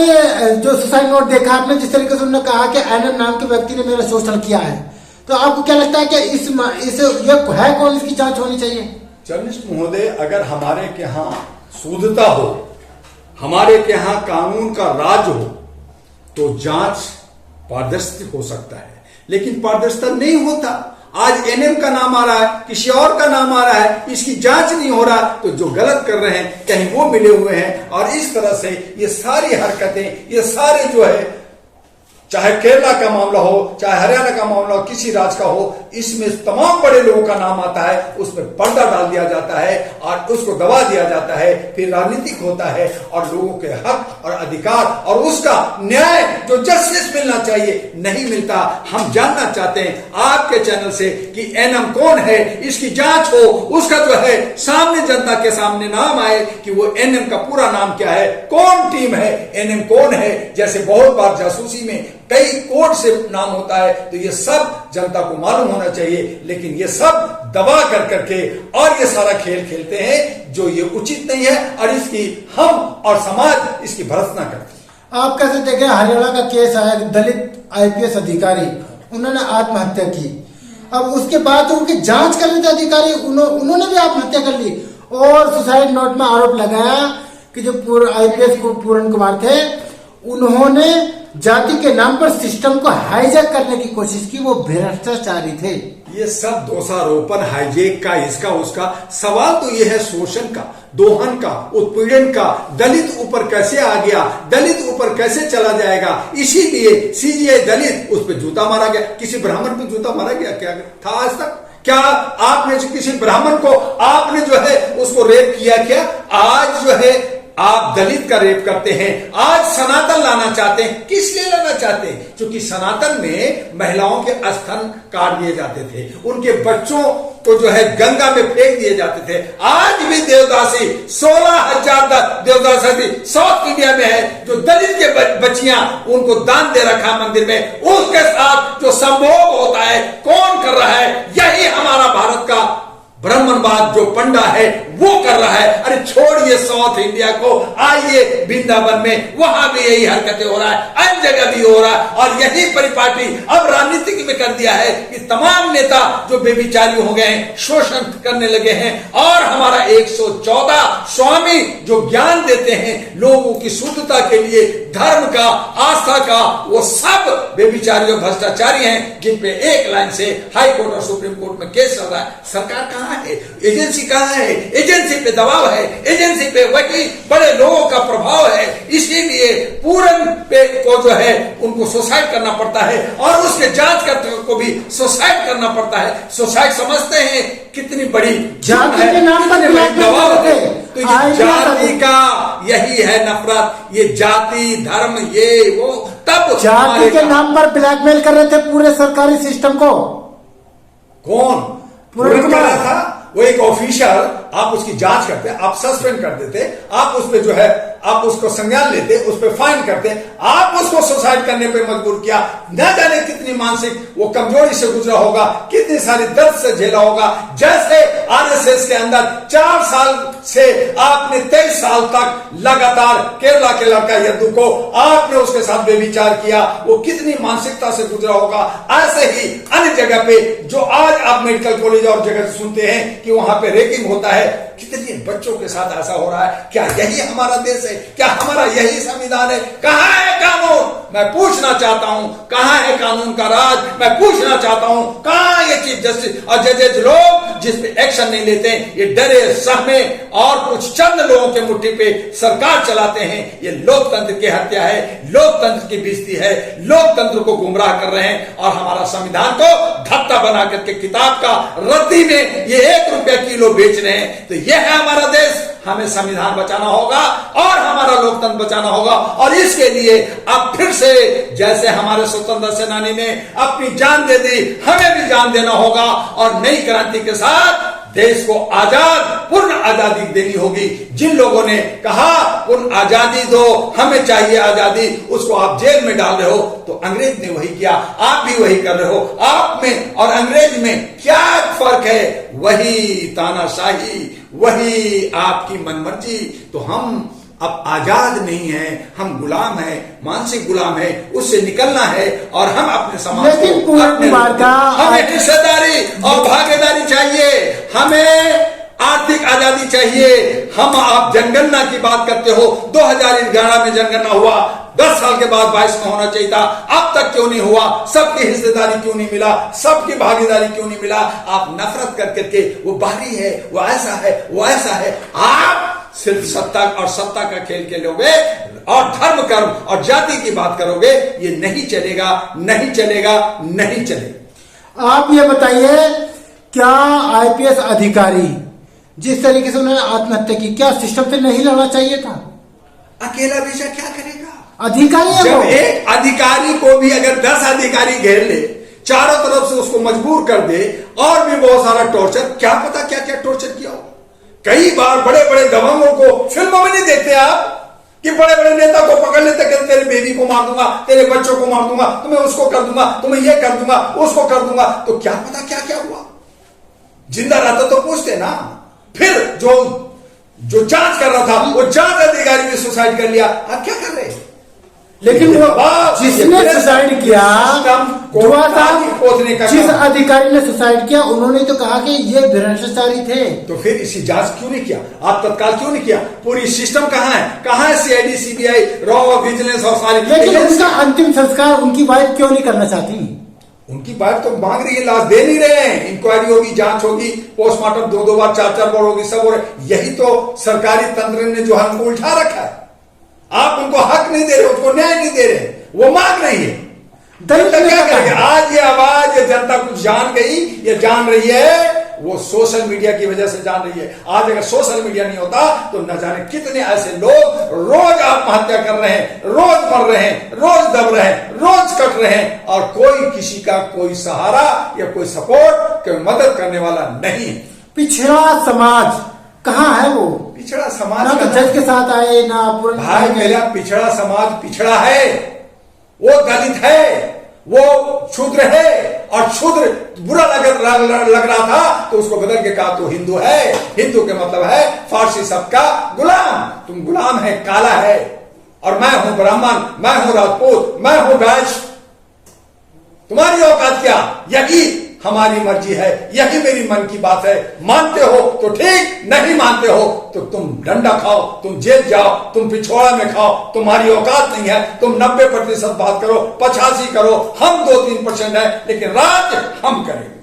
आपने जो suicide note देखा, आपने जिस तरीके से उन्होंने कहा कि एनएम नाम के व्यक्ति ने मेरा शोषण किया है, तो आपको क्या लगता है कि ये है कौन, इसकी जांच होनी चाहिए? जर्नलिस्ट महोदय, अगर हमारे के यहाँ शुद्धता हो, हमारे के यहाँ कानून का राज हो, तो जांच पारदर्शी हो सकता है, लेकिन पारदर्शिता नहीं होता। आज एनएम का नाम आ रहा है, किसी और का नाम आ रहा है, इसकी जांच नहीं हो रहा, तो जो गलत कर रहे हैं कहीं वो मिले हुए हैं। और इस तरह से ये सारी हरकतें, ये सारे जो है, चाहे केरला का मामला हो, चाहे हरियाणा का मामला हो, किसी राज्य का हो, इसमें तमाम बड़े लोगों का नाम आता है, उसमें पर्दा डाल दिया जाता है और उसको दबा दिया जाता है, फिर राजनीतिक होता है और लोगों के हक और अधिकार और उसका न्याय जो जस्टिस मिलना चाहिए नहीं मिलता। हम जानना चाहते हैं आपके चैनल से कि एनएम कौन है, इसकी जांच हो, उसका जो है सामने जनता के सामने नाम आए कि वो एनएम का पूरा नाम क्या है, कौन टीम है, एनएम कौन है। जैसे बहुत बार जासूसी में कई कोड से नाम होता है, तो ये सब जनता को मालूम होना चाहिए, लेकिन ये सब दबा कर करके और ये सारा खेल खेलते हैं जो ये उचित नहीं है और इसकी हम और समाज इसकी भर्त्सना करते हैं। आप कैसे देखें, हरियाणा का केस आया, दलित आईपीएस अधिकारी उन्होंने आत्महत्या की, अब उसके बाद उनकी जांच करने थे अधिकारी, उन्होंने भी आत्महत्या कर ली और सुसाइड नोट में आरोप लगाया कि जो पूर्व आईपीएस पूरन कुमार थे, उन्होंने जाति के नाम पर सिस्टम को हाईजैक करने की कोशिश की, वो भ्रष्टाचारी थे। ये सब दोषारोपण, हाईजैक का, इसका उसका, सवाल तो ये है शोषण का, दोहन का, उत्पीड़न का। दलित ऊपर कैसे आ गया, दलित ऊपर कैसे चला जाएगा, इसीलिए सीजीआई दलित, उस पर जूता मारा गया। किसी ब्राह्मण पे जूता मारा गया क्या था आज तक? क्या आपने किसी ब्राह्मण को आपने जो है उसको रेप किया क्या? आज जो है आप दलित का रेप करते हैं, आज सनातन लाना चाहते हैं। किस लिए लाना चाहते हैं? क्योंकि सनातन में महिलाओं के स्तन काट दिए जाते थे, उनके बच्चों को जो है गंगा में फेंक दिए जाते थे। आज भी देवदासी 16,000 देवदासी साउथ इंडिया में है, जो दलित के बच्चियां, उनको दान दे रखा मंदिर में, उसके साथ जो संभोग होता है कौन कर रहा है? यही हमारा भारत का ब्राह्मणवाद जो पंडा है वो कर रहा है। अरे छोड़िए साउथ इंडिया को, आइए वृंदावन में, वहां भी यही हरकतें हो रहा है, अन्य जगह भी हो रहा है। और यही परिपाटी अब राजनीति में कर दिया है कि तमाम नेता जो बेविचारी हो गए हैं, शोषण करने लगे हैं, और हमारा 114 स्वामी जो ज्ञान देते हैं लोगों की शुद्धता के लिए, धर्म का, आस्था का, वो सब बेविचारी और भ्रष्टाचारी हैं, जिन पे एक लाइन से हाई कोर्ट और सुप्रीम कोर्ट में केस चल रहा है। सरकार कहां है? एजेंसी कहां है? एजेंसी पे दबाव है, एजेंसी पे वही बड़े लोगों का प्रभाव है, इसीलिए पूरन पे को जो है उनको सुसाइड करना पड़ता है और उसके जांचकर्ता को भी सुसाइड करना पड़ता है। सुसाइड समझते हैं कितनी बड़ी जाति के नाम पर दबाव है। तो ये जाति का यही है नफरत, ये जाति धर्म ये वो, तब जाति के नाम पर ब्लैकमेल कर रहे थे पूरे सरकारी सिस्टम को। कौन पूरन कर रहा था? वो एक ऑफिसर, आप उसकी जांच करते, आप सस्पेंड कर देते, आप उसपे जो है आप उसको संज्ञान लेते, उस पर फाइन करते, आप उसको सुसाइड करने पे मजबूर किया। न जाने कितनी मानसिक वो कमजोरी से गुजरा होगा, कितनी सारी दर्द से झेला होगा। जैसे आरएसएस के अंदर 4 साल से आपने 23 साल तक लगातार केरला के लड़का यद्दू को आपने उसके साथ बेविचार किया, वो कितनी मानसिकता से गुजरा होगा। ऐसे ही अन्य जगह पे जो आज आप मेडिकल कॉलेज और जगह सुनते हैं कि वहां पे रेकिंग होता है, कितने बच्चों के साथ ऐसा हो रहा है। क्या यही हमारा देश है? क्या हमारा यही संविधान है? कहां है कानून? मैं पूछना चाहता हूं, कहां है कानून का राज? मैं पूछना चाहता हूं, कहां ये चीफ जस्टिस और जजेज लोग जिस पे एक्शन नहीं लेते? ये डरे सहमे और कुछ चंद लोगों के मुट्ठी पे सरकार चलाते हैं। ये लोकतंत्र की हत्या है, लोकतंत्र की बेइज्जती है, लोकतंत्र को गुमराह कर रहे हैं और हमारा संविधान को धत्ता बना करके किताब का रद्दी में ये 1 रुपया किलो बेच रहे हैं। तो यह है हमारा देश। हमें संविधान बचाना होगा और हमारा लोकतंत्र बचाना होगा, और इसके लिए अब फिर से जैसे हमारे स्वतंत्रता सेनानी ने अपनी जान दे दी, हमें भी जान देना होगा और नई क्रांति के साथ देश को आजाद, पूर्ण आजादी देनी होगी। जिन लोगों ने कहा पूर्ण आजादी दो, हमें चाहिए आजादी, उसको आप जेल में डाल रहे हो, तो अंग्रेज ने वही किया, आप भी वही कर रहे हो। आप में और अंग्रेज में क्या फर्क है? वही तानाशाही, वही आपकी मनमर्जी। तो हम अब आजाद नहीं है, हम गुलाम है, मानसिक गुलाम है, उससे निकलना है और हम अपने समाज लेकिन पूर्ण कुमार का हमें हिस्सेदारी और भागीदारी चाहिए, हमें आर्थिक आजादी चाहिए। हम आप जनगणना की बात करते हो, 2011 में जनगणना हुआ, 10 साल के बाद 22 में होना चाहिए था, अब तक क्यों नहीं हुआ? सबकी हिस्सेदारी क्यों नहीं मिला? सबकी भागीदारी क्यों नहीं मिला? आप नफरत कर करके वो बाहरी है, वो ऐसा है, वो ऐसा है, आप सिर्फ सत्ता और सत्ता का खेल खेलोगे और धर्म कर्म और जाति की बात करोगे, ये नहीं चलेगा, नहीं चलेगा, नहीं चलेगा। आप ये बताइए, क्या आईपीएस अधिकारी जिस तरीके से उन्होंने आत्महत्या की, क्या सिस्टम से नहीं लड़ना चाहिए था? अकेला बेचा क्या करेगा? अधिकारी है जब वो। एक अधिकारी को भी अगर 10 अधिकारी घेर ले, चारों तरफ से उसको मजबूर कर दे और भी बहुत सारा टॉर्चर, क्या पता क्या क्या टॉर्चर किया हो। कई बार बड़े बड़े दबंगों को फिल्मों में नहीं देखते आप कि बड़े बड़े नेता को पकड़ लेते कि तेरे बेबी को मार दूंगा, तेरे बच्चों को मार दूंगा, तुम्हें उसको कर दूंगा, तुम्हें ये कर दूंगा, उसको कर दूंगा। तो क्या पता क्या क्या हुआ। जिंदा रहता तो पूछते ना। फिर जो जांच कर रहा था, वो जांच अधिकारी ने सुसाइड कर लिया। आप क्या कर रहे हैं? लेकिन वो जिसने सुसाइड किया, जिस अधिकारी ने सुसाइड किया, उन्होंने तो कहा कि ये भ्रष्टाचारी थे। तो फिर इसी जांच क्यों नहीं किया? आप तत्काल क्यों नहीं किया? पूरी सिस्टम कहां है? कहां है सीआईडी, सीबीआई, रॉ, विजिलेंस और सारी? लेकिन उनका अंतिम संस्कार उनकी वाइफ क्यों नहीं करना चाहती? उनकी वाइफ तो मांग रही है, लाश दे नहीं रहे हैं। इंक्वायरी होगी, जांच होगी, पोस्टमार्टम 2-2 बार, 4-4 बार होगी, सब हो रहा। यही तो सरकारी तंत्र ने जो हमको उल्टा रखा है। आप उनको हक नहीं दे रहे, उनको न्याय नहीं दे रहे, वो मांग रही है। जनता क्या करेगा? आज ये आवाज, ये जनता कुछ जान गई, ये जान रही है, वो सोशल मीडिया की वजह से जान रही है। आज अगर सोशल मीडिया नहीं होता तो न जाने कितने ऐसे लोग रोज आत्महत्या कर रहे हैं, रोज मर रहे हैं, रोज दब रहे हैं, रोज कट रहे हैं, और कोई किसी का कोई सहारा या कोई सपोर्ट, कोई मदद करने वाला नहीं है। पिछड़ा समाज कहाँ है? वो पिछड़ा समाज ना तो जज के साथ आए, ना भाई मेरा पिछड़ा समाज पिछड़ा है, वो दलित है, वो क्षुद्र है, और क्षुद्र बुरा लग रहा था तो उसको बदल के कहा तो हिंदू है। हिंदू के मतलब है फारसी शब्द का गुलाम। तुम गुलाम है, काला है, और मैं हूं ब्राह्मण, मैं हूं राजपूत, मैं हूं वैश्य। तुम्हारी औकात क्या? यही हमारी मर्जी है, यही मेरी मन की बात है। मानते हो तो ठीक, नहीं मानते हो तो तुम डंडा खाओ, तुम जेल जाओ, तुम पिछवाड़ा में खाओ। तुम्हारी औकात नहीं है। तुम 90% बात करो, 85 करो, हम 2-3% है, लेकिन राज हम करेंगे।